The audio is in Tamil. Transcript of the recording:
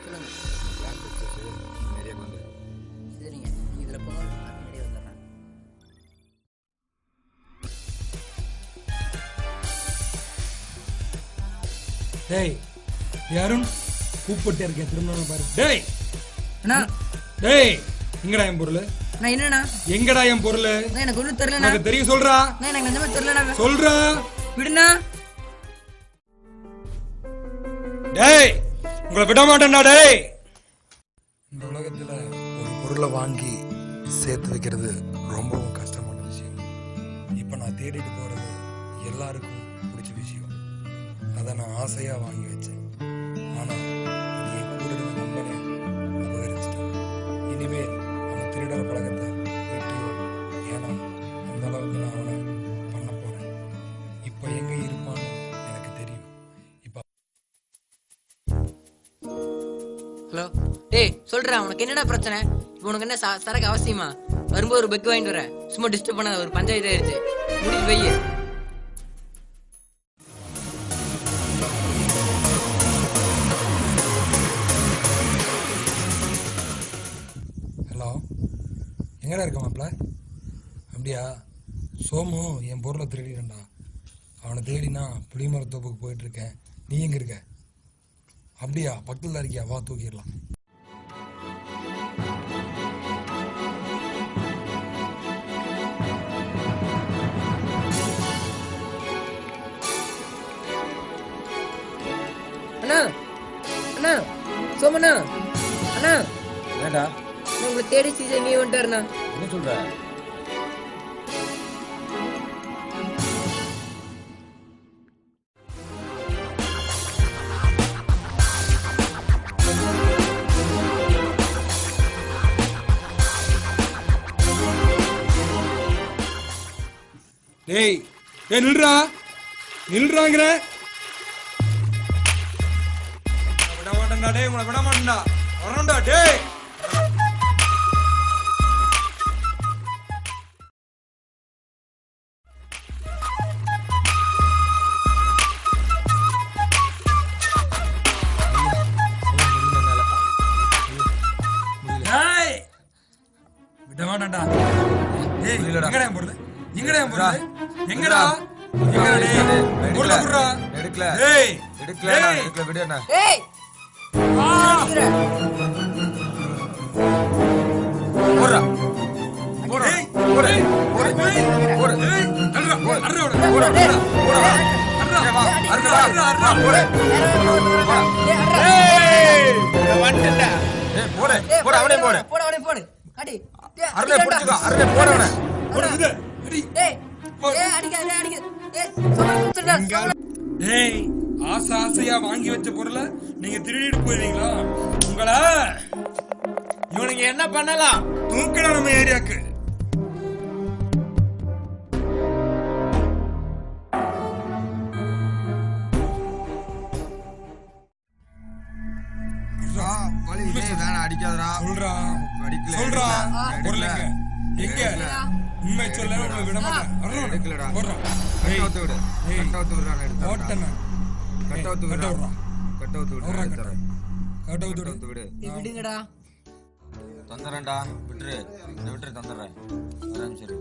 சொல்லுங்க. ஏரியாவுக்கு வந்து சரிங்க, நீங்க இதில் போங்க, நான் முன்னாடியே வந்துடுறேன். டேய் யாரும் கூப்பிட்டு இருக்கேன் திரும்ப பாரு. டேய் அண்ணா டேய் எங்கடா என் பொருள்? நான் என்னண்ணா? எங்கடா என் பொருள்? எனக்கு ஒன்றும் தெரியலண்ணா. எனக்கு தெரியும் சொல்றா. எனக்கு நிஜமா தெரியலண்ணா. சொல்றா. விடுண்ணா. டேய் உங்களை விட மாட்டேன்டா. டேய் இந்த உலகத்துல ஒரு பொருளை வாங்கி சேர்த்து வைக்கிறது ரொம்பவும் கஷ்டமான விஷயம். இப்ப நான் தேடிட்டு போறது எல்லாருக்கும் பிடிச்ச விஷயம். அதை நான் ஆசையா வாங்கி வச்சேன். ஆனா அது என் கூட இருந்த நண்பனை அபகரிச்சிட்டேன். இனிமேல் அவன் திருடற பழக்கத்தை வெற்றியோ ஏன்னா அந்த அளவுக்கு நான் அவனை பண்ண போறேன். இப்ப எங்க இருப்பான்னு எனக்கு தெரியும். இப்ப ஹலோ டேய் சொல்றா, உனக்கு என்னடா பிரச்சனை? இப்போ உனக்கு என்ன சரக்கு அவசியமா? வரும்போது ஒரு பெக் வாங்கிட்டு வரேன். சும்மா டிஸ்டர்ப் பண்ணாத, ஒரு பஞ்சாயத்து ஆயிடுச்சு. முடிச்சு போய் ஹலோ எங்கடா இருக்க மாப்ள? அப்படியா? சோமு என் பொருளை திருடிடா. அவனை தேடினா புளிமரத்தோப்புக்கு போயிட்டு இருக்கேன். நீ எங்க இருக்க? அப்படியா? பக்கத்தில் தான் இருக்கியா? வா தூக்கிடலாம். அண்ணா அண்ணா சோமண்ணா அண்ணா ஏண்டா உங்களை தேடி சீசன் நீ வந்துட்டாருண்ணா. என்ன சொல்ற? டேய் டேய் நில்றா நில்றாங்கிற. விட மாட்டேன்டா. டேய் உங்களை விட மாட்டேன்டா. வரணும்டா. டேய் விட மாட்டேன்டா. டேய் எங்கடா என் பொருள்? எங்கடா என் பொருள்? எங்கடா? எங்கடா டேய்? பொருளை குடுறா. எடுக்கல. டேய் எடுக்கல. எடுக்கல விடுண்ணா. ஏய் போடுறா. டேய் போடு. போடு போடு. டேய் அல்றா அல்றா போடு. போடுடா. அல்றா அறுடா. அல்றா போடு. டேய் வந்துடா. ஏய் போடு. போடு அவனே போடு. போடு அவனே போடு. அடி அருணே புடிச்சுக்கோ. அருணே போடு அவனே. போடு இது. அடி. டேய் ஏய் அடிக்காத அடிக்காத. ஏய் சோமண்ணா டேய் ஆசை ஆசையா வாங்கி வச்ச பொருளை நீங்க திருடிட்டு போயிருவீங்களா? உங்களை இவனுங்க என்ன பண்ணலாம்? தூக்கடா நம்ம ஏரியாக்கு. வேணா அடிக்காதடா. சொல்றா அடிக்கல. சொல்றா பொருள் எடுக்கல. எங்க உண்மை சொல்ல உங்களை விட மாட்டேன். எடுக்கலடா. போடுறா. கட்டவுத்து விடு. கட்டவுத்து விடுறா. எடுத்து ஓட்டன கட்டவுத்து விடுறா. கட்டவுத்து விடுறா. கட்டவுத்து விடு. விடுங்கடா. தந்துறேன்டா. விட்டுரு. விட்டுரு தந்துடுறேன். சரி